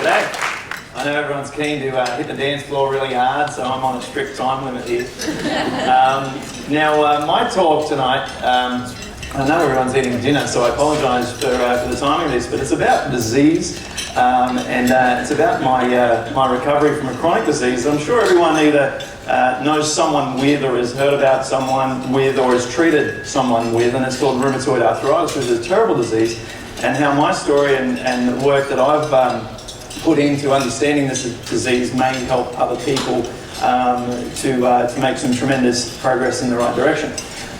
Today, I know everyone's keen to hit the dance floor really hard, so I'm on a strict time limit here. Now, my talk tonight, I know everyone's eating dinner, so I apologise for the timing of this, but it's about disease, and it's about my recovery from a chronic disease. I'm sure everyone either knows someone with, or has heard about someone with, or has treated someone with, and it's called rheumatoid arthritis, which is a terrible disease, and how my story and the work that I've put into understanding this disease may help other people to make some tremendous progress in the right direction.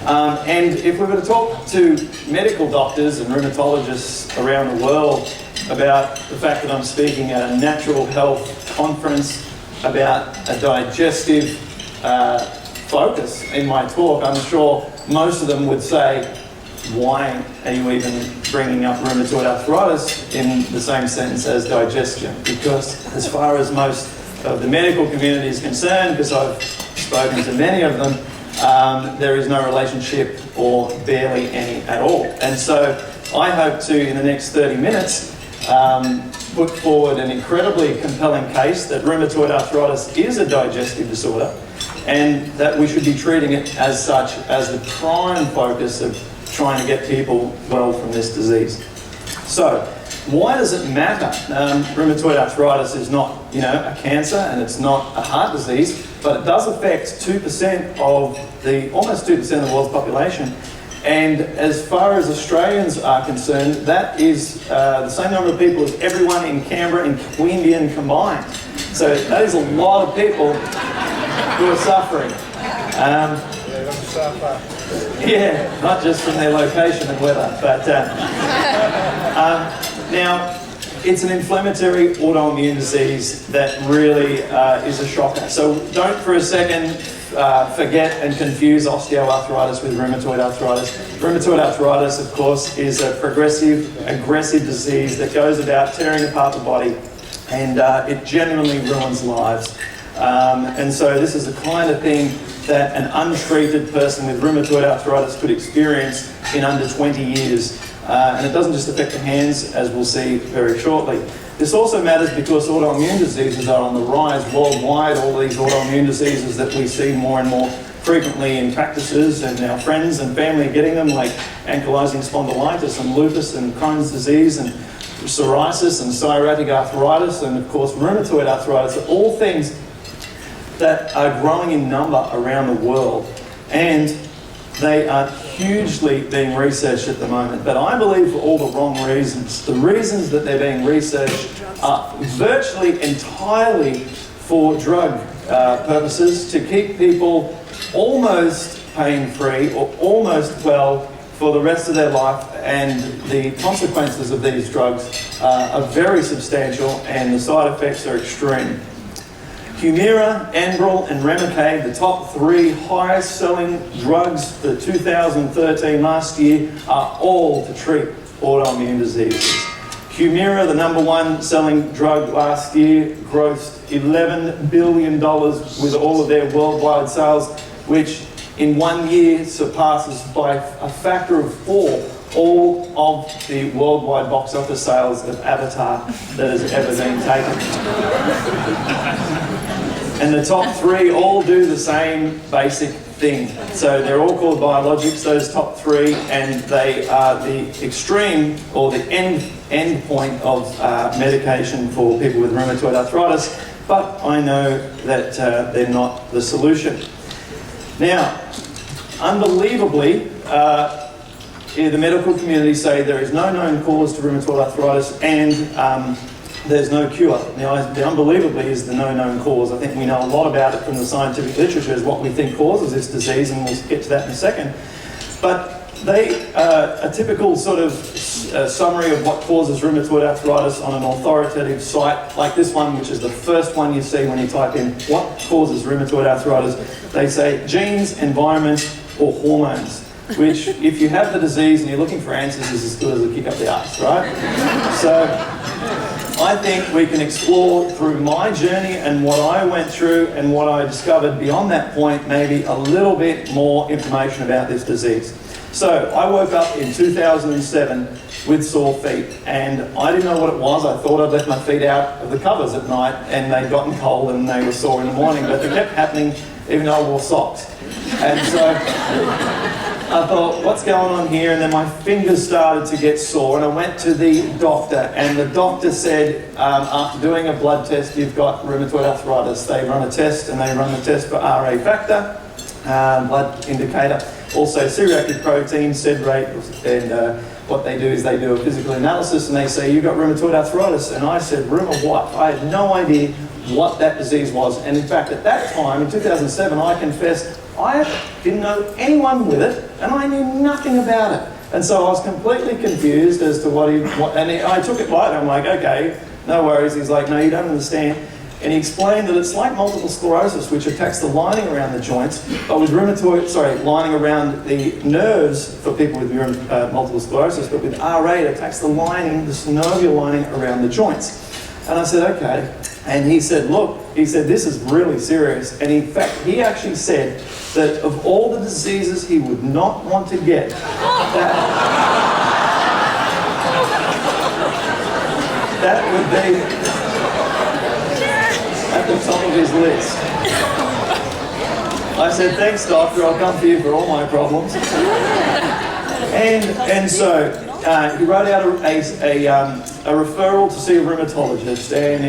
And if we were to talk to medical doctors and rheumatologists around the world about the fact that I'm speaking at a natural health conference about a digestive focus in my talk, I'm sure most of them would say, why are you even bringing up rheumatoid arthritis in the same sentence as digestion? Because as far as most of the medical community is concerned, because I've spoken to many of them, there is no relationship or barely any at all. And so I hope to, in the next 30 minutes, put forward an incredibly compelling case that rheumatoid arthritis is a digestive disorder and that we should be treating it as such, as the prime focus of trying to get people well from this disease. So, why does it matter? Rheumatoid arthritis is not, a cancer, and it's not a heart disease, but it does affect 2% of almost 2% of the world's population. And as far as Australians are concerned, that is the same number of people as everyone in Canberra and Queanbeyan combined. So that is a lot of people who are suffering. Yeah, not just from their location and weather, but now it's an inflammatory autoimmune disease that really is a shocker. So don't for a second forget and confuse osteoarthritis with rheumatoid arthritis. Rheumatoid arthritis, of course, is a progressive, aggressive disease that goes about tearing apart the body, and it genuinely ruins lives. And so this is the kind of thing that an untreated person with rheumatoid arthritis could experience in under 20 years. And it doesn't just affect the hands, as we'll see very shortly. This also matters because autoimmune diseases are on the rise worldwide. All these autoimmune diseases that we see more and more frequently in practices, and our friends and family are getting them, like ankylosing spondylitis and lupus and Crohn's disease and psoriasis and psoriatic arthritis, and of course rheumatoid arthritis, are all things that are growing in number around the world, and they are hugely being researched at the moment. But I believe for all the wrong reasons. The reasons that they're being researched are virtually entirely for drug purposes, to keep people almost pain-free or almost well for the rest of their life, and the consequences of these drugs are very substantial and the side effects are extreme. Humira, Enbrel, and Remicade, the top 3 highest selling drugs for 2013 last year, are all to treat autoimmune diseases. Humira, the number 1 selling drug last year, grossed $11 billion with all of their worldwide sales, which in 1 year surpasses by a factor of 4 all of the worldwide box office sales of Avatar that has ever been taken. And the top 3 all do the same basic thing. So they're all called biologics, those top 3, and they are the extreme, or the end point of medication for people with rheumatoid arthritis, but I know that they're not the solution. Now, unbelievably, the medical community say there is no known cause to rheumatoid arthritis, and there's no cure. Now, the unbelievably is the no known cause. I think we know a lot about it from the scientific literature, is what we think causes this disease, and we'll get to that in a second. But a typical sort of summary of what causes rheumatoid arthritis on an authoritative site like this one, which is the first one you see when you type in what causes rheumatoid arthritis, they say genes, environment, or hormones. Which, if you have the disease and you're looking for answers, is as good as a kick up the arse, right? So I think we can explore through my journey and what I went through and what I discovered beyond that point, maybe a little bit more information about this disease. So I woke up in 2007 with sore feet, and I didn't know what it was. I thought I'd left my feet out of the covers at night and they'd gotten cold and they were sore in the morning, but it kept happening even though I wore socks. And so I thought, what's going on here? And then my fingers started to get sore, and I went to the doctor, and the doctor said, after doing a blood test, you've got rheumatoid arthritis. They run a test, and they run the test for RA factor, blood indicator, also C-reactive protein, SAID rate, and what they do is they do a physical analysis, and they say, you've got rheumatoid arthritis. And I said, rheuma what? I had no idea what that disease was. And in fact, at that time, in 2007, I confessed, I didn't know anyone with it, and I knew nothing about it. And so I was completely confused as to I took it light. I'm like, okay, no worries. He's like, no, you don't understand. And he explained that it's like multiple sclerosis, which attacks the lining around the joints, but with lining around the nerves for people with multiple sclerosis, but with RA, it attacks the lining, the synovial lining around the joints. And I said, okay. And he said, look, this is really serious. And in fact, he actually said that of all the diseases he would not want to get, that would be at the top of his list. I said, thanks, doctor, I'll come for you for all my problems. And so he wrote out a referral to see a rheumatologist, and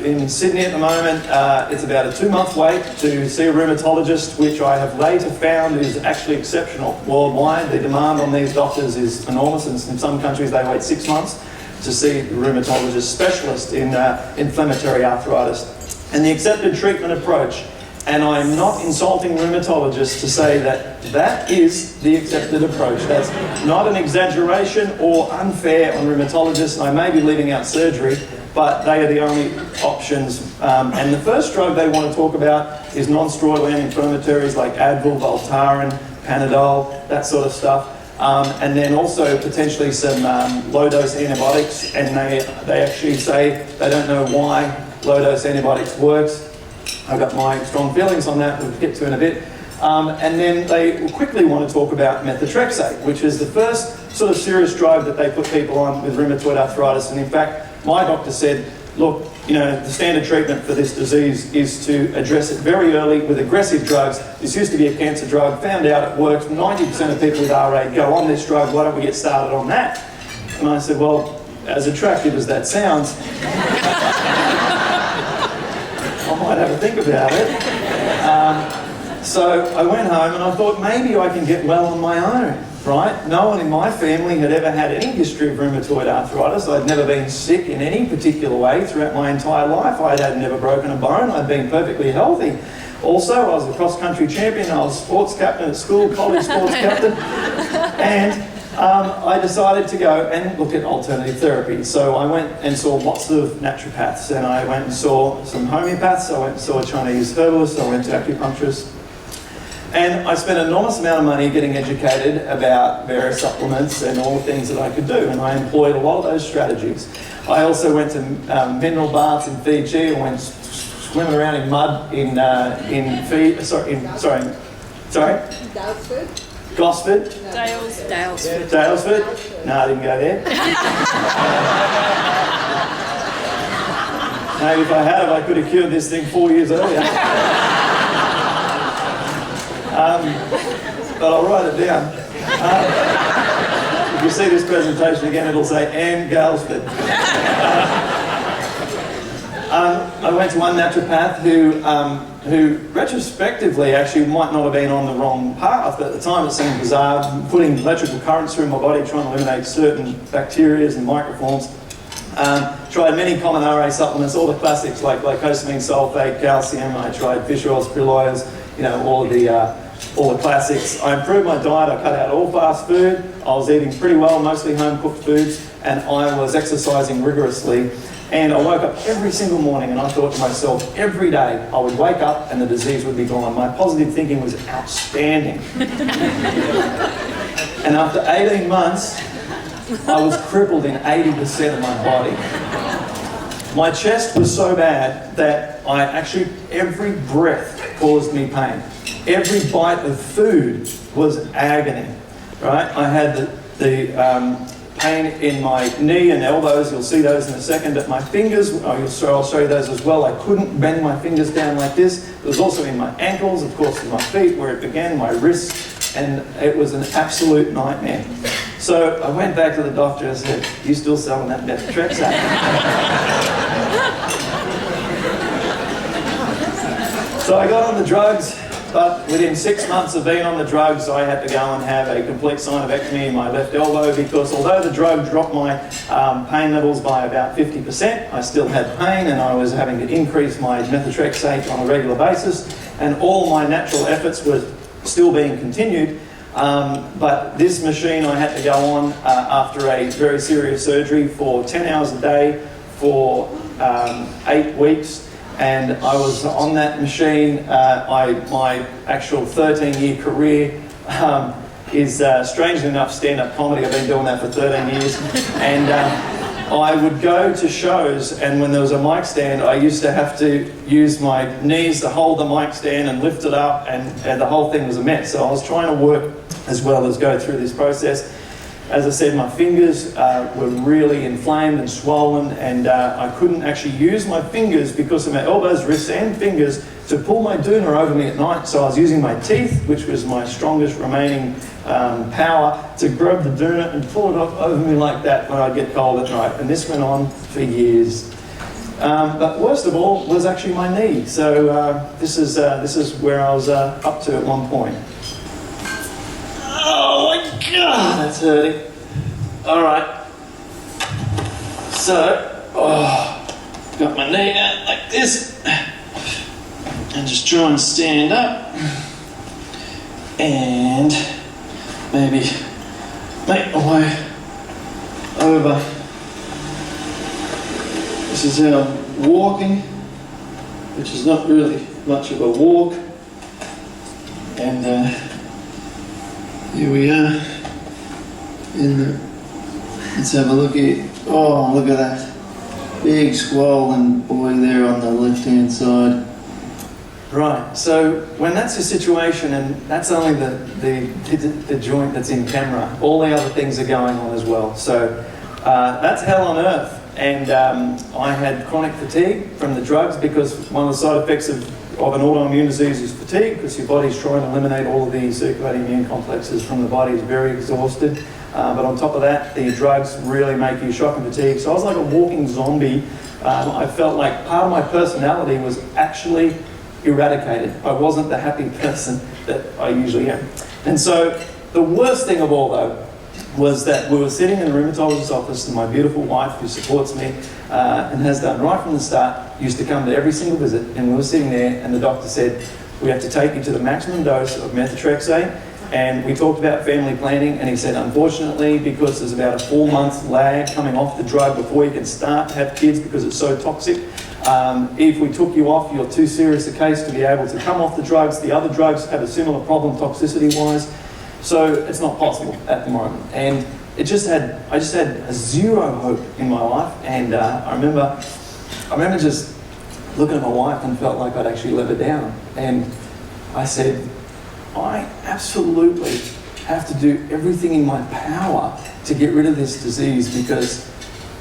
in Sydney at the moment, it's about a 2-month wait to see a rheumatologist, which I have later found is actually exceptional worldwide. The demand on these doctors is enormous, and in some countries they wait 6 months to see a rheumatologist specialist in inflammatory arthritis. And the accepted treatment approach, and I'm not insulting rheumatologists to say that that is the accepted approach. That's not an exaggeration or unfair on rheumatologists. I may be leaving out surgery, but they are the only options. And the first drug they want to talk about is non-steroidal anti-inflammatories like Advil, Voltaren, Panadol, that sort of stuff. And then also potentially some low-dose antibiotics, and they actually say they don't know why low-dose antibiotics works. I've got my strong feelings on that, we'll get to in a bit. And then they quickly want to talk about methotrexate, which is the first sort of serious drug that they put people on with rheumatoid arthritis. And in fact, my doctor said, look, the standard treatment for this disease is to address it very early with aggressive drugs. This used to be a cancer drug, found out it works. 90% of people with RA go on this drug, why don't we get started on that? And I said, well, as attractive as that sounds, I might have a think about it. So I went home and I thought maybe I can get well on my own, right? No one in my family had ever had any history of rheumatoid arthritis. I'd never been sick in any particular way throughout my entire life. I had never broken a bone. I'd been perfectly healthy. Also, I was a cross-country champion. I was sports captain at school, college sports captain. And I decided to go and look at alternative therapy. So I went and saw lots of naturopaths, and I went and saw some homeopaths, I went and saw a Chinese herbalist, I went to acupuncturists. And I spent an enormous amount of money getting educated about various supplements and all the things that I could do, and I employed a lot of those strategies. I also went to mineral baths in Fiji. I went swimming around in mud in Gosford? Dalesford? No, I didn't go there. Maybe if I had, I could have cured this thing 4 years earlier. But I'll write it down. If you see this presentation again, it'll say Anne Galesford. I went to one naturopath who retrospectively actually might not have been on the wrong path. At the time it seemed bizarre, putting electrical currents through my body trying to eliminate certain bacteria and microforms. Tried many common RA supplements, all the classics like glucosamine sulfate, calcium. I tried fish oils, krill oils, all the classics. I improved my diet. I cut out all fast food. I was eating pretty well, mostly home cooked foods, and I was exercising rigorously. And I woke up every single morning and I thought to myself, every day I would wake up and the disease would be gone. My positive thinking was outstanding. And after 18 months, I was crippled in 80% of my body. My chest was so bad that every breath caused me pain. Every bite of food was agony. right? I had the pain in my knee and elbows. You'll see those in a second. But my fingers, I'll show you those as well. I couldn't bend my fingers down like this. It was also in my ankles, of course, in my feet where it began, my wrists, and it was an absolute nightmare. So I went back to the doctor and said, "You still selling that methotrexate?" So I got on the drugs. But within 6 months of being on the drugs, I had to go and have a complete synovectomy in my left elbow because although the drug dropped my pain levels by about 50%, I still had pain and I was having to increase my methotrexate on a regular basis, and all my natural efforts were still being continued. But this machine I had to go on after a very serious surgery for 10 hours a day for 8 weeks. And I was on that machine. My actual 13-year career is, strangely enough, stand-up comedy. I've been doing that for 13 years. And I would go to shows, and when there was a mic stand, I used to have to use my knees to hold the mic stand and lift it up, and the whole thing was a mess. So I was trying to work as well as go through this process. As I said, my fingers were really inflamed and swollen, and I couldn't actually use my fingers because of my elbows, wrists and fingers to pull my doona over me at night. So I was using my teeth, which was my strongest remaining power, to grab the doona and pull it up over me like that when I'd get cold at night. And this went on for years. But worst of all was actually my knee. So this is where I was up to at one point. Oh my God, that's hurting. All right. So, got my knee out like this, and just try and stand up, and maybe make my way over. This is how I'm walking, which is not really much of a walk, and here we are let's have a look at, oh, look at that big swollen boy there on the left-hand side. Right, so when that's the situation, and that's only the joint that's in camera, all the other things are going on as well. So that's hell on earth. And I had chronic fatigue from the drugs because one of the side effects of an autoimmune disease is fatigue, because your body's trying to eliminate all of the circulating immune complexes from the body. It's very exhausted. But on top of that, the drugs really make you shock and fatigue. So I was like a walking zombie. I felt like part of my personality was actually eradicated. I wasn't the happy person that I usually am. And so the worst thing of all, though, was that we were sitting in the rheumatologist's office, and my beautiful wife, who supports me and has done right from the start, used to come to every single visit, and we were sitting there, and the doctor said, "We have to take you to the maximum dose of methotrexate." And we talked about family planning, and he said, unfortunately, because there's about a 4-month lag coming off the drug before you can start to have kids because it's so toxic, if we took you off, you're too serious a case to be able to come off the drugs. The other drugs have a similar problem toxicity-wise, so it's not possible at the moment. And I just had a zero hope in my life, and I remember just looking at my wife and felt like I'd actually let her down. And I said, I absolutely have to do everything in my power to get rid of this disease because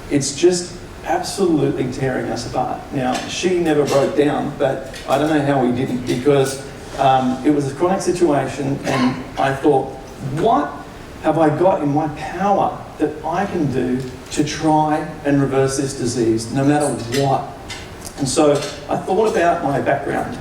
it's just absolutely tearing us apart. Now, she never broke down, but I don't know how we didn't, because it was a chronic situation, and I thought, what have I got in my power that I can do to try and reverse this disease, no matter what? And so I thought about my background.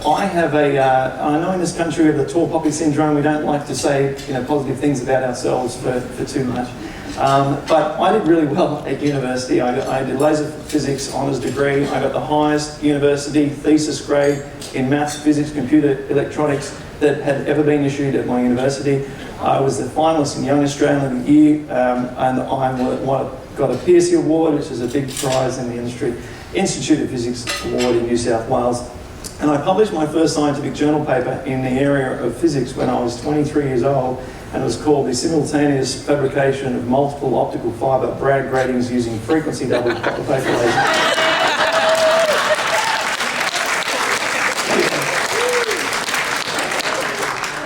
I have I know in this country we have the tall poppy syndrome. We don't like to say positive things about ourselves for too much. But I did really well at university. I did laser physics honours degree. I got the highest university thesis grade in maths, physics, computer, electronics that had ever been issued at my university. I was the finalist in Young Australian of the Year, and I got a PSC award, which is a big prize in the industry, Institute of Physics Award in New South Wales. And I published my first scientific journal paper in the area of physics when I was 23 years old, and it was called The Simultaneous Fabrication of Multiple Optical Fibre Bragg Gratings Using Frequency Doubled Copper Paper Laser.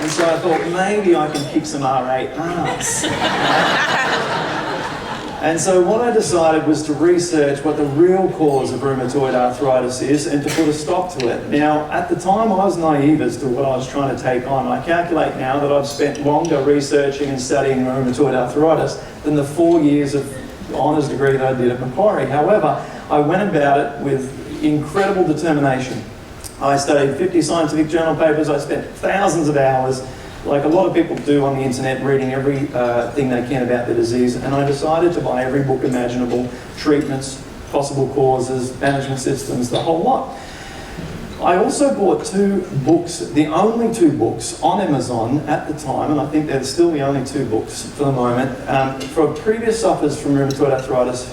And so I thought, maybe I can kick some RA ass. And so what I decided was to research what the real cause of rheumatoid arthritis is and to put a stop to it. Now, at the time, I was naive as to what I was trying to take on. I calculate now that I've spent longer researching and studying rheumatoid arthritis than the 4 years of honours degree that I did at Macquarie. However, I went about it with incredible determination. I studied 50 scientific journal papers. I spent thousands of hours, like a lot of people do on the internet, reading every thing they can about the disease, and I decided to buy every book imaginable, treatments, possible causes, management systems, the whole lot. I also bought 2 books, the only 2 books on Amazon at the time, and I think they're still the only 2 books for the moment, for previous sufferers from rheumatoid arthritis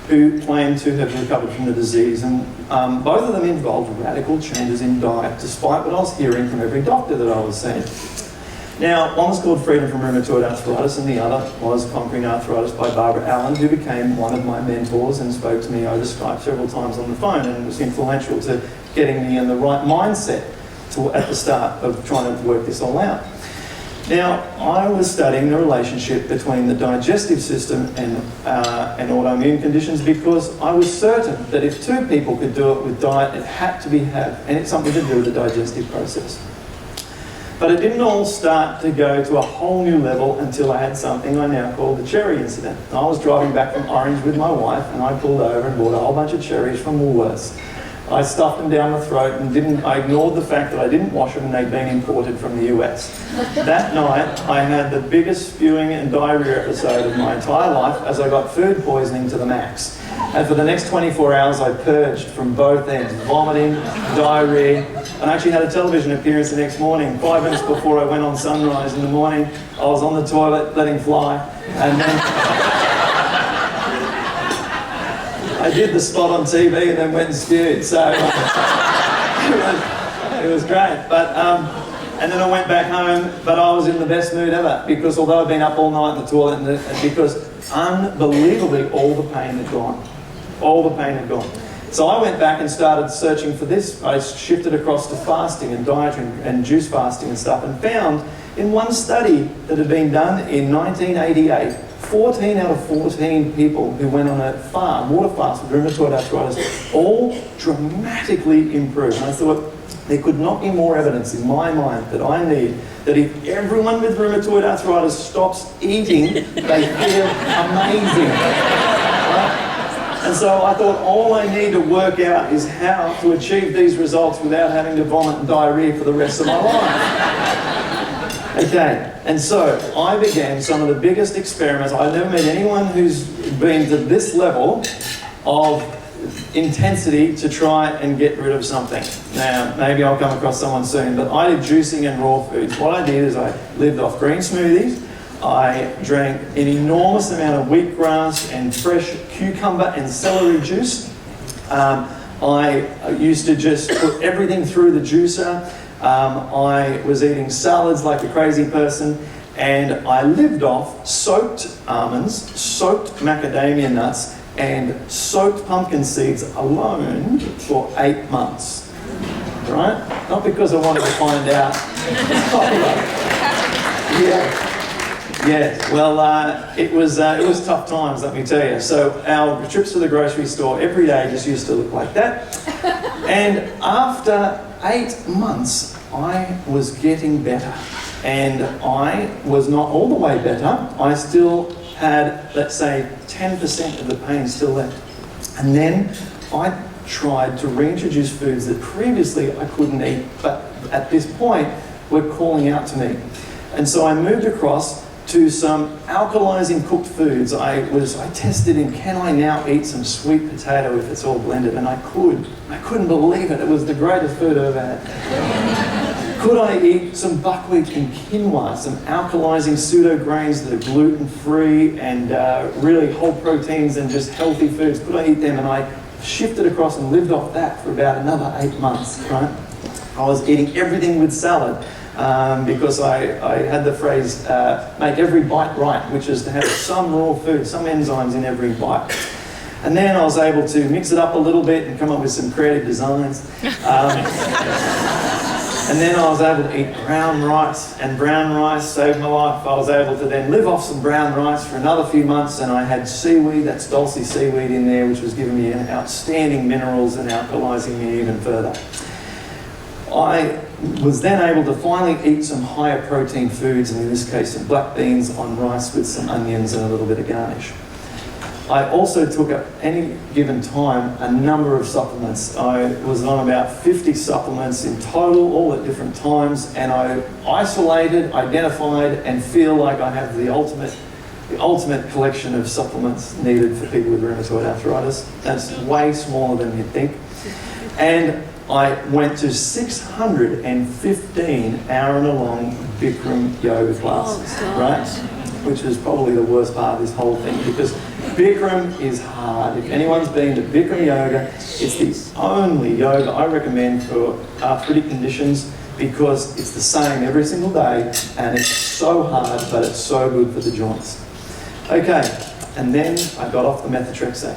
who claim to have recovered from the disease. And both of them involved radical changes in diet, despite what I was hearing from every doctor that I was seeing. Now, one was called Freedom from Rheumatoid Arthritis, and the other was Conquering Arthritis by Barbara Allen, who became one of my mentors and spoke to me over Skype several times on the phone, and was influential to getting me in the right mindset at the start of trying to work this all out. Now, I was studying the relationship between the digestive system and autoimmune conditions because I was certain that if 2 people could do it with diet, it had to and it's something to do with the digestive process. But it didn't all start to go to a whole new level until I had something I now call the cherry incident. I was driving back from Orange with my wife, and I pulled over and bought a whole bunch of cherries from Woolworths. I stuffed them down my throat and I ignored the fact that I didn't wash them and they'd been imported from the US. That night, I had the biggest spewing and diarrhea episode of my entire life as I got food poisoning to the max. And for the next 24 hours, I purged from both ends, vomiting, diarrhea, and I actually had a television appearance the next morning. 5 minutes before I went on Sunrise in the morning, I was on the toilet letting fly, and then I did the spot on TV and then went and spewed, so it was great. But and then I went back home, but I was in the best mood ever because although I'd been up all night in the toilet, because unbelievably all the pain had gone. All the pain had gone. So I went back and started searching for this. I shifted across to fasting and diet and juice fasting and stuff, and found in one study that had been done in 1988, 14 out of 14 people who went on a water fast with rheumatoid arthritis, all dramatically improved. And I thought, there could not be more evidence in my mind that I need that if everyone with rheumatoid arthritis stops eating, they feel amazing. Right? And so I thought, all I need to work out is how to achieve these results without having to vomit and diarrhea for the rest of my life. Okay, and so I began some of the biggest experiments. I've never met anyone who's been to this level of intensity to try and get rid of something. Now, maybe I'll come across someone soon, but I did juicing and raw foods. What I did is I lived off green smoothies. I drank an enormous amount of wheatgrass and fresh cucumber and celery juice. I used to just put everything through the juicer. I was eating salads like a crazy person, and I lived off soaked almonds, soaked macadamia nuts, and soaked pumpkin seeds alone for 8 months. Right? Not because I wanted to find out. Yeah. Well, it was tough times, let me tell you. So our trips to the grocery store every day just used to look like that. And after 8 months, I was getting better. And I was not all the way better. I still had, let's say, 10% of the pain still left. And then I tried to reintroduce foods that previously I couldn't eat, but at this point were calling out to me. And so I moved across to some alkalizing cooked foods. I tested in, can I now eat some sweet potato if it's all blended? And I could. I couldn't believe it. It was the greatest food I've ever had. Could I eat some buckwheat and quinoa, some alkalizing pseudo grains that are gluten-free and really whole proteins and just healthy foods? Could I eat them? And I shifted across and lived off that for about another 8 months, right? I was eating everything with salad. Because I had the phrase, make every bite right, which is to have some raw food, some enzymes in every bite. And then I was able to mix it up a little bit and come up with some creative designs. And then I was able to eat brown rice, and brown rice saved my life. I was able to then live off some brown rice for another few months, and I had seaweed, that's Dulce seaweed in there, which was giving me outstanding minerals and alkalizing me even further. I was then able to finally eat some higher protein foods, and in this case some black beans on rice with some onions and a little bit of garnish. I also took at any given time a number of supplements. I was on about 50 supplements in total, all at different times, and I isolated, identified, and feel like I have the ultimate collection of supplements needed for people with rheumatoid arthritis. That's way smaller than you'd think. And I went to 615 hour-and-a-long Bikram yoga classes, right? Which is probably the worst part of this whole thing, because Bikram is hard. If anyone's been to Bikram yoga, it's the only yoga I recommend for arthritic conditions, because it's the same every single day, and it's so hard, but it's so good for the joints. Okay, and then I got off the methotrexate.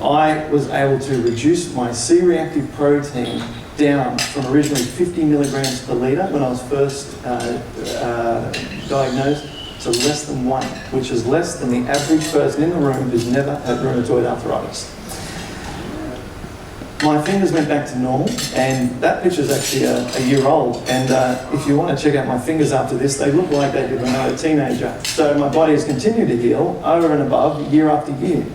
I was able to reduce my C-reactive protein down from originally 50 milligrams per litre when I was first diagnosed to less than 1, which is less than the average person in the room who's never had rheumatoid arthritis. My fingers went back to normal, and that picture's actually a year old, and if you want to check out my fingers after this, they look like they did when I was a teenager. So my body has continued to heal over and above year after year.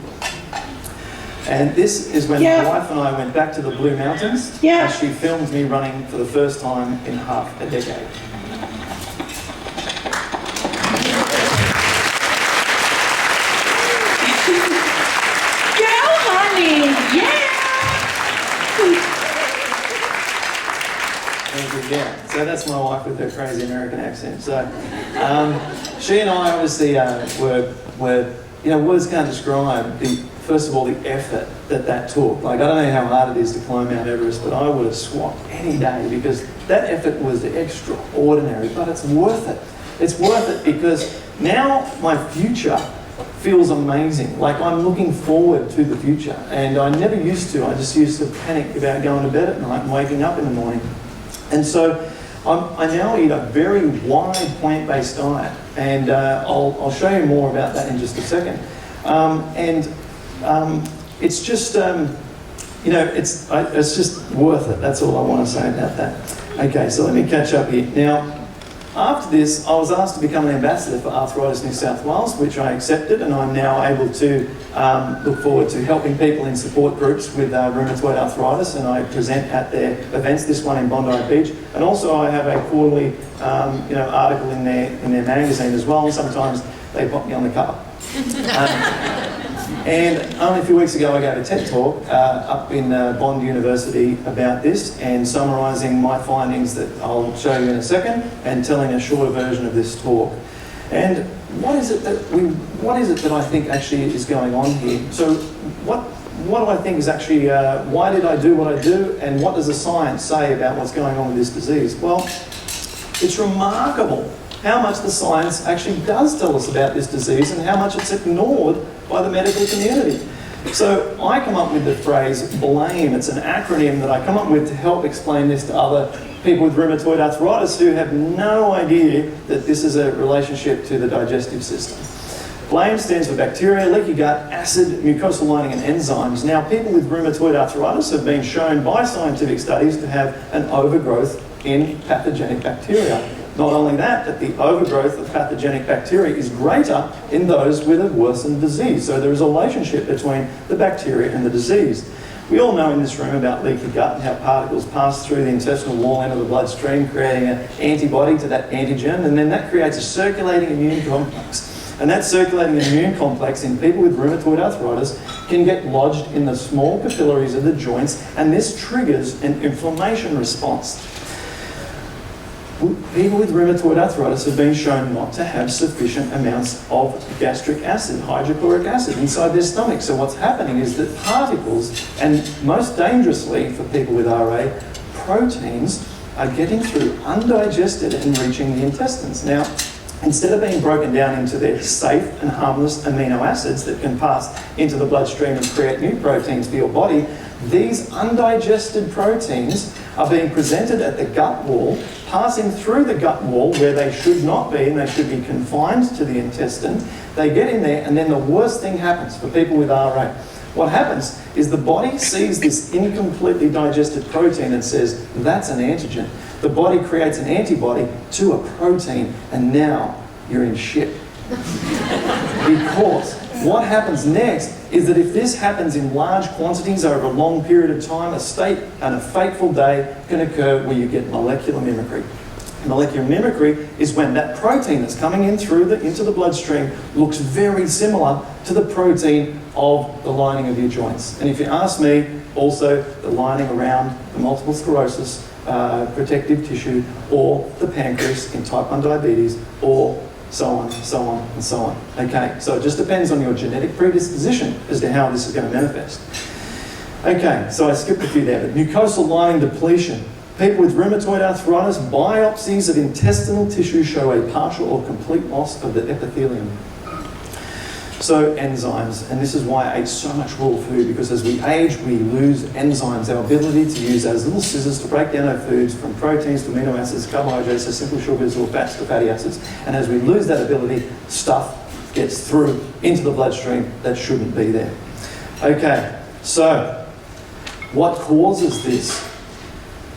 And this is when my wife and I went back to the Blue Mountains, and she filmed me running for the first time in half a decade. Go, honey! Yeah, so that's my wife with her crazy American accent. So she and I obviously were, words can't describe first of all, the effort that took. Like, I don't know how hard it is to climb Mount Everest, but I would have swapped any day, because that effort was extraordinary, but it's worth it. It's worth it because now my future feels amazing. Like, I'm looking forward to the future, and I never used to. I just used to panic about going to bed at night and waking up in the morning. And so I now eat a very wide plant-based diet, and I'll show you more about that in just a second. It's just, it's just worth it. That's all I want to say about that. Okay, so let me catch up here. Now, after this, I was asked to become an ambassador for Arthritis New South Wales, which I accepted, and I'm now able to look forward to helping people in support groups with rheumatoid arthritis, and I present at their events, this one in Bondi Beach, and also I have a quarterly article in their magazine as well, and sometimes they pop me on the cover. And only a few weeks ago I gave a TED talk up in Bond University about this, and summarising my findings that I'll show you in a second, and telling a shorter version of this talk. And what is it that I think actually is going on here? So what do I think is actually, why did I do what I do, and what does the science say about what's going on with this disease? Well, it's remarkable how much the science actually does tell us about this disease, and how much it's ignored by the medical community. So I come up with the phrase BLAME. It's an acronym that I come up with to help explain this to other people with rheumatoid arthritis who have no idea that this is a relationship to the digestive system. BLAME stands for bacteria, leaky gut, acid, mucosal lining, and enzymes. Now, people with rheumatoid arthritis have been shown by scientific studies to have an overgrowth in pathogenic bacteria. Not only that, but the overgrowth of pathogenic bacteria is greater in those with a worsened disease. So there is a relationship between the bacteria and the disease. We all know in this room about leaky gut and how particles pass through the intestinal wall into the bloodstream, creating an antibody to that antigen, and then that creates a circulating immune complex. And that circulating immune complex in people with rheumatoid arthritis can get lodged in the small capillaries of the joints, and this triggers an inflammation response. People with rheumatoid arthritis have been shown not to have sufficient amounts of gastric acid, hydrochloric acid, inside their stomach. So what's happening is that particles, and most dangerously for people with RA, proteins are getting through undigested and reaching the intestines. Now, instead of being broken down into their safe and harmless amino acids that can pass into the bloodstream and create new proteins for your body, these undigested proteins are being presented at the gut wall, passing through the gut wall where they should not be, and they should be confined to the intestine. They get in there, and then the worst thing happens for people with RA. What happens is the body sees this incompletely digested protein and says, that's an antigen. The body creates an antibody to a protein, and now you're in shit. Because what happens next is that if this happens in large quantities over a long period of time, a state and a fateful day can occur where you get molecular mimicry. Molecular mimicry is when that protein that's coming in into the bloodstream looks very similar to the protein of the lining of your joints. And if you ask me, also the lining around the multiple sclerosis protective tissue, or the pancreas in type 1 diabetes, or so on, so on, and so on. Okay, so it just depends on your genetic predisposition as to how this is going to manifest. Okay, so I skipped a few there, but mucosal lining depletion. People with rheumatoid arthritis, biopsies of intestinal tissue show a partial or complete loss of the epithelium. So enzymes, and this is why I ate so much raw food, because as we age, we lose enzymes, our ability to use those little scissors to break down our foods from proteins to amino acids, carbohydrates to simple sugars, or fats to fatty acids. And as we lose that ability, stuff gets through into the bloodstream that shouldn't be there. Okay, so what causes this?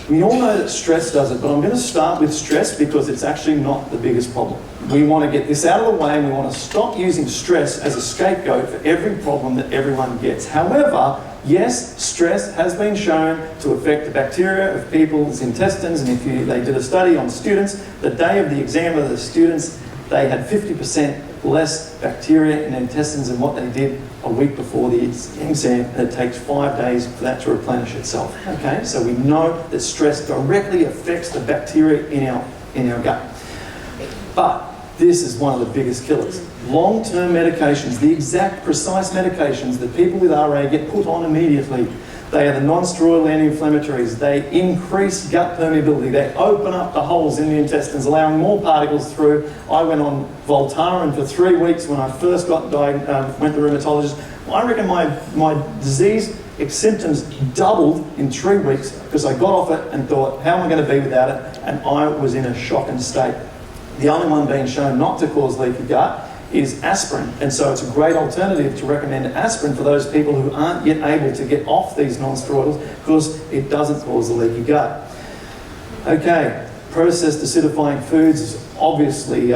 We all know that stress does it, but I'm going to start with stress because it's actually not the biggest problem. We want to get this out of the way, and we want to stop using stress as a scapegoat for every problem that everyone gets. However, yes, stress has been shown to affect the bacteria of people's intestines, and they did a study on students, the day of the exam of the students, they had 50% less bacteria in their intestines than what they did a week before the exam, and it takes 5 days for that to replenish itself. Okay, so we know that stress directly affects the bacteria in our gut. But this is one of the biggest killers. Long-term medications, the exact precise medications that people with RA get put on immediately. They are the non-steroidal anti-inflammatories. They increase gut permeability. They open up the holes in the intestines, allowing more particles through. I went on Voltaren for 3 weeks when I first went to rheumatologist. I reckon my disease symptoms doubled in 3 weeks because I got off it and thought, how am I going to be without it? And I was in a shocking state. The only one being shown not to cause leaky gut is aspirin, and so it's a great alternative to recommend aspirin for those people who aren't yet able to get off these non-steroidals because it doesn't cause the leaky gut. Okay, processed acidifying foods, obviously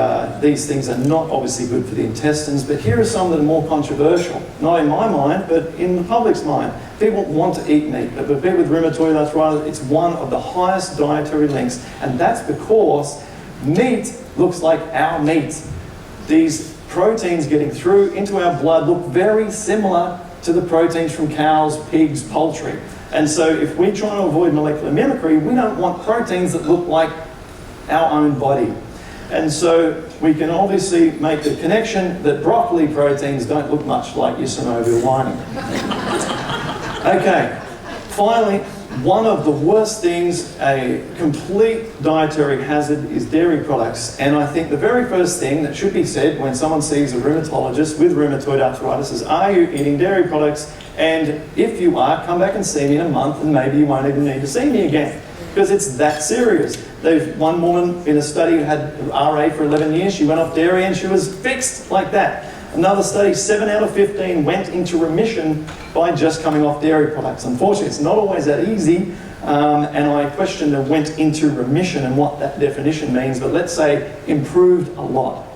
these things are not obviously good for the intestines, but here are some that are more controversial, not in my mind, but in the public's mind. People want to eat meat, but for people with rheumatoid arthritis, it's one of the highest dietary links, and that's because meat looks like our meat. These proteins getting through into our blood look very similar to the proteins from cows, pigs, poultry. And so if we try to avoid molecular mimicry, we don't want proteins that look like our own body. And so we can obviously make the connection that broccoli proteins don't look much like your synovial lining. Okay, finally, one of the worst things, a complete dietary hazard, is dairy products. And I think the very first thing that should be said when someone sees a rheumatologist with rheumatoid arthritis is, are you eating dairy products? And if you are, come back and see me in a month, and maybe you won't even need to see me again, because it's that serious. One woman in a study who had RA for 11 years, she went off dairy and she was fixed like that. Another study, 7 out of 15 went into remission by just coming off dairy products. Unfortunately, it's not always that easy, and I question the went into remission and what that definition means, but let's say improved a lot.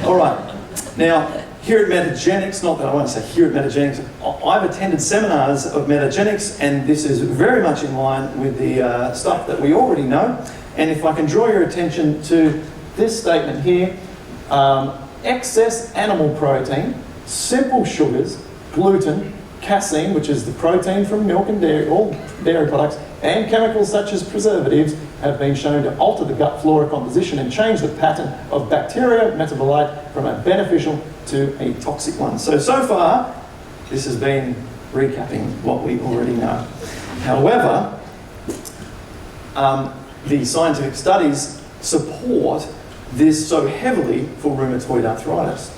All right, now here at Metagenics, not that I want to say here at Metagenics, I've attended seminars of Metagenics, and this is very much in line with the stuff that we already know. And if I can draw your attention to this statement here, excess animal protein, simple sugars, gluten, casein, which is the protein from milk and dairy, all dairy products, and chemicals such as preservatives have been shown to alter the gut flora composition and change the pattern of bacteria metabolite from a beneficial to a toxic one. So far, this has been recapping what we already know. However, the scientific studies support this so heavily for rheumatoid arthritis.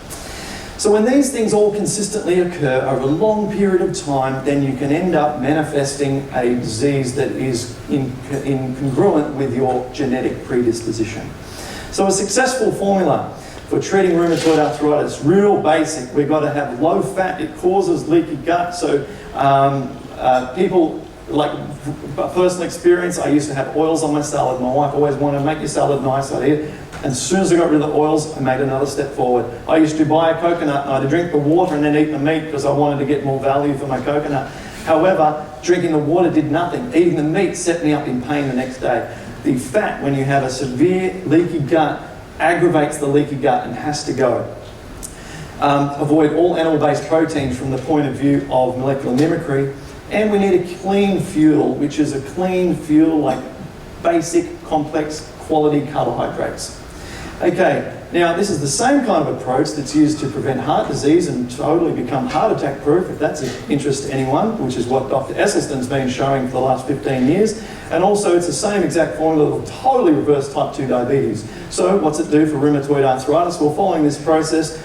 So when these things all consistently occur over a long period of time, then you can end up manifesting a disease that is incongruent with your genetic predisposition. So a successful formula for treating rheumatoid arthritis, real basic, we've got to have low fat. It causes leaky gut. So people, like personal experience, I used to have oils on my salad. My wife always wanted to make your salad nice. I did. And as soon as I got rid of the oils, I made another step forward. I used to buy a coconut and I'd drink the water and then eat the meat because I wanted to get more value for my coconut. However, drinking the water did nothing. Eating the meat set me up in pain the next day. The fat, when you have a severe leaky gut, aggravates the leaky gut and has to go. Avoid all animal-based proteins from the point of view of molecular mimicry. And we need a clean fuel, which is a clean fuel like basic, complex, quality carbohydrates. Okay, now this is the same kind of approach that's used to prevent heart disease and totally become heart attack proof, if that's of interest to anyone, which is what Dr. Esselstyn's been showing for the last 15 years. And also it's the same exact formula that will totally reverse type 2 diabetes. So what's it do for rheumatoid arthritis? Well, following this process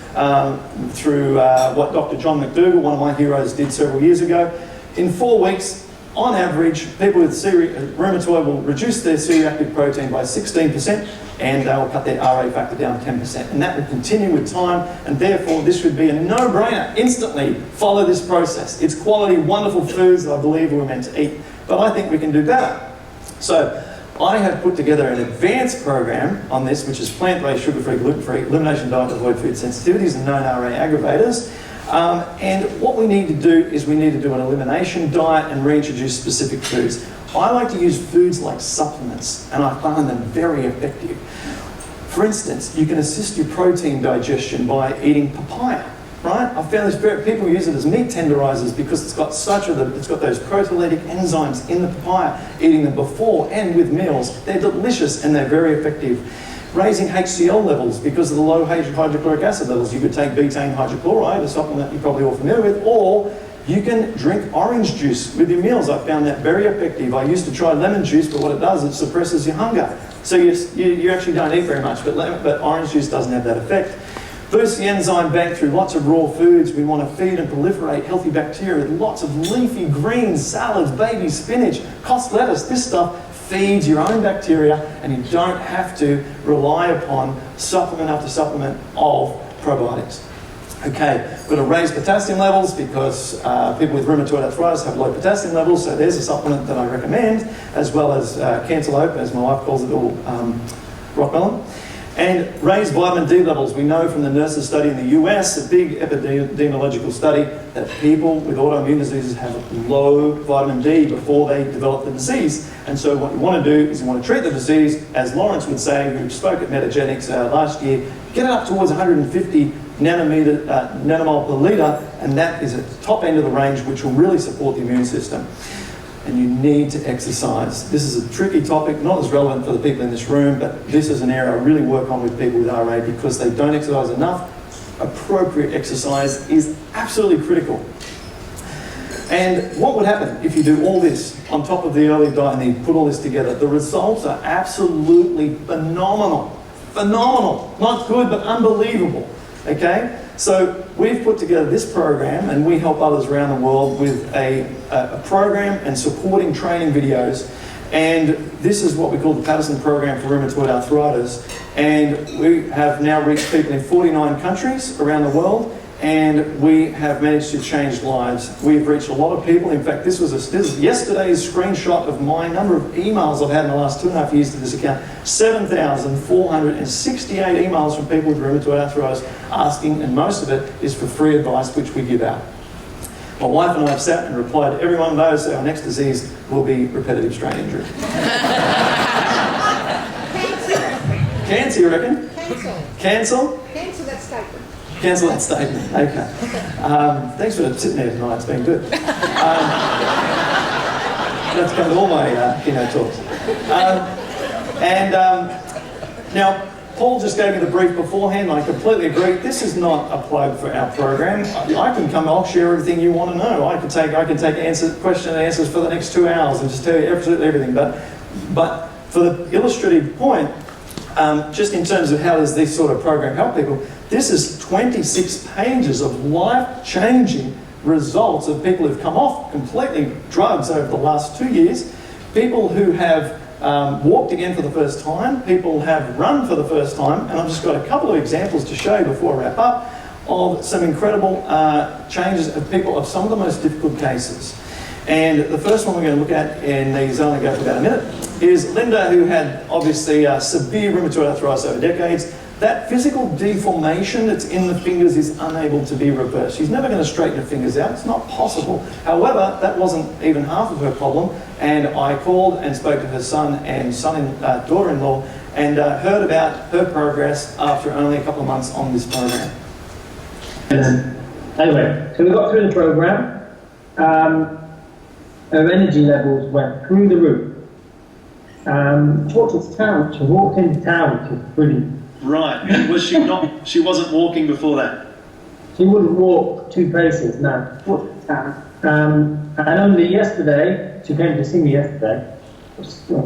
through what Dr. John McDougall, one of my heroes, did several years ago, in 4 weeks, on average, people with rheumatoid will reduce their C-reactive protein by 16% and they will cut their RA factor down 10%. And that will continue with time, and therefore this should be a no-brainer. Instantly follow this process. It's quality, wonderful foods that I believe we're meant to eat, but I think we can do better. So I have put together an advanced program on this, which is plant-based, sugar-free, gluten-free, elimination diet to avoid food sensitivities and known RA aggravators. And what we need to do is we need to do an elimination diet and reintroduce specific foods. I like to use foods like supplements, and I find them very effective. For instance, you can assist your protein digestion by eating papaya, right? I found this people use it as meat tenderizers because it's got those proteolytic enzymes in the papaya. Eating them before and with meals, they're delicious and they're very effective. Raising HCl levels because of the low hydrochloric acid levels. You could take betaine hydrochloride, a supplement you're probably all familiar with, or you can drink orange juice with your meals. I found that very effective. I used to try lemon juice, but what it does, it suppresses your hunger. So you actually don't eat very much, but orange juice doesn't have that effect. Boost the enzyme bank through lots of raw foods. We want to feed and proliferate healthy bacteria with lots of leafy greens, salads, baby spinach, cos lettuce. This stuff feeds your own bacteria, and you don't have to rely upon supplement after supplement of probiotics. Okay, we're going to raise potassium levels because people with rheumatoid arthritis have low potassium levels, so there's a supplement that I recommend, as well as cantaloupe, as my wife calls it, or rock melon. And raise vitamin D levels. We know from the nurses study in the US, a big epidemiological study, that people with autoimmune diseases have low vitamin D before they develop the disease. And so what you want to do is you want to treat the disease, as Lawrence would say, who spoke at Metagenics last year, get it up towards 150 nanomole per litre, and that is at the top end of the range, which will really support the immune system. And you need to exercise. This is a tricky topic, not as relevant for the people in this room, but this is an area I really work on with people with RA because they don't exercise enough. Appropriate exercise is absolutely critical. And what would happen if you do all this on top of the early diet and you put all this together? The results are absolutely phenomenal. Phenomenal. Not good, but unbelievable. Okay? So we've put together this program, and we help others around the world with a program and supporting training videos. And this is what we call the Paddison program for rheumatoid arthritis. And we have now reached people in 49 countries around the world, and we have managed to change lives. We've reached a lot of people. In fact, this is yesterday's screenshot of my number of emails I've had in the last 2.5 years to this account. 7,468 emails from people with rheumatoid arthritis asking, and most of it is for free advice, which we give out. My wife and I have sat and replied to every one of those. Our next disease will be repetitive strain injury. Cancer, you reckon? Cancel? Cancel that statement. Cancel that statement, okay. Thanks for sitting there tonight, it's been good. That's come to all my keynote talks. Now, Paul just gave me the brief beforehand, and I completely agree. This is not a plug for our program. I can come, I'll share everything you want to know. I can take question and answers for the next 2 hours and just tell you absolutely everything. But for the illustrative point, just in terms of how does this sort of program help people, this is 26 pages of life-changing results of people who've come off completely drugs over the last 2 years, people who have walked again for the first time, people have run for the first time, and I've just got a couple of examples to show you before I wrap up of some incredible changes of people of some of the most difficult cases. And the first one we're going to look at, and these only go for about a minute, is Linda, who had obviously severe rheumatoid arthritis over decades. That physical deformation that's in the fingers is unable to be reversed. She's never going to straighten her fingers out. It's not possible. However, that wasn't even half of her problem, and I called and spoke to her son and daughter-in-law and heard about her progress after only a couple of months on this program. Anyway, so we got through the program. Her energy levels went through the roof. She walked into town, which was brilliant. Right, and was she not, she wasn't walking before that? She wouldn't walk 2 paces, no. And only yesterday, she came to see me yesterday,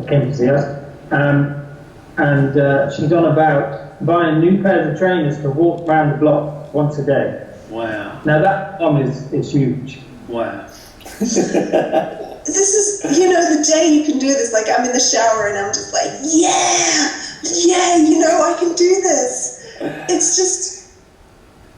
came to see us, and she's on about buying new pairs of trainers to walk around the block once a day. Wow. Now that is huge. Wow. This is, you know, the day you can do this, like I'm in the shower and I'm just like, yeah, you know, I can do this. It's just,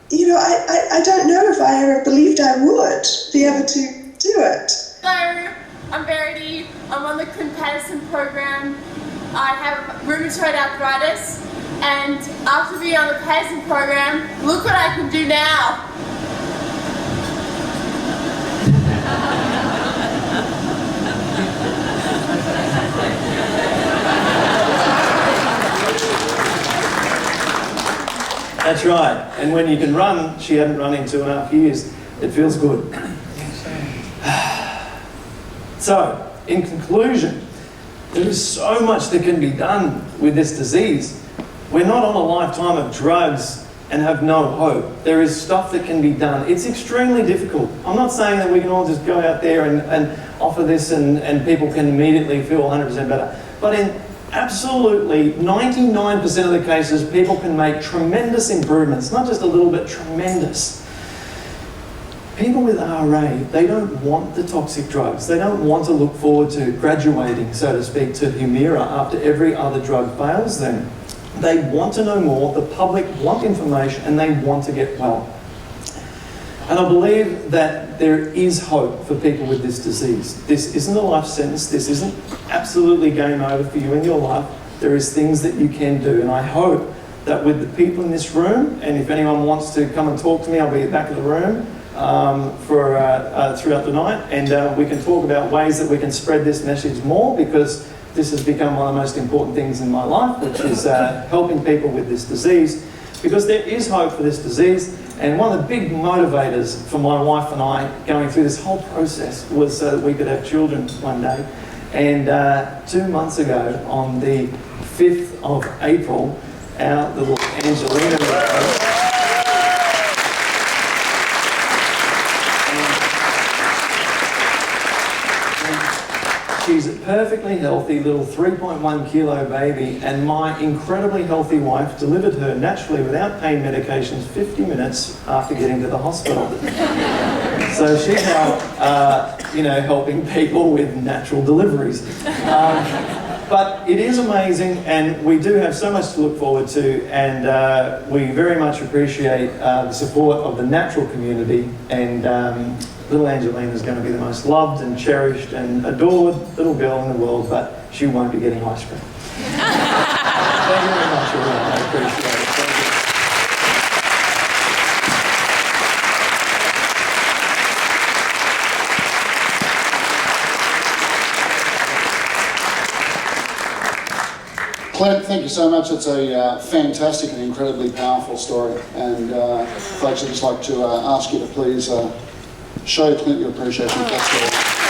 you know, I don't know if I ever believed I would be able to do it. Hello, I'm Verity. I'm on the Clint Paddison program. I have rheumatoid arthritis, and after being on the Paddison program, look what I can do now. That's right. And when you can run, she hadn't run in 2.5 years. It feels good. So, in conclusion, there is so much that can be done with this disease. We're not on a lifetime of drugs and have no hope. There is stuff that can be done. It's extremely difficult. I'm not saying that we can all just go out there and offer this and people can immediately feel 100% better. But in absolutely 99% of the cases, people can make tremendous improvements, not just a little bit, tremendous. People with RA, they don't want the toxic drugs. They don't want to look forward to graduating, so to speak, to Humira after every other drug fails them. They want to know more, the public want information, and they want to get well. And I believe that there is hope for people with this disease. This isn't a life sentence. This isn't absolutely game over for you in your life. There is things that you can do. And I hope that with the people in this room, and if anyone wants to come and talk to me, I'll be at the back of the room throughout the night. And we can talk about ways that we can spread this message more, because this has become one of the most important things in my life, which is helping people with this disease. Because there is hope for this disease. And one of the big motivators for my wife and I going through this whole process was so that we could have children one day. And 2 months ago, on the 5th of April, our little Angelina she's a perfectly healthy little 3.1 kilo baby, and my incredibly healthy wife delivered her naturally without pain medications 50 minutes after getting to the hospital. So she's now, you know, helping people with natural deliveries. But it is amazing, and we do have so much to look forward to, and we very much appreciate the support of the natural community, and little Angelina is going to be the most loved and cherished and adored little girl in the world, but she won't be getting ice cream. Thank you very much, everyone. I appreciate it. Clint, thank you so much. It's a fantastic and incredibly powerful story. And folks, I'd just like to ask you to please show Clint your appreciation. That's all.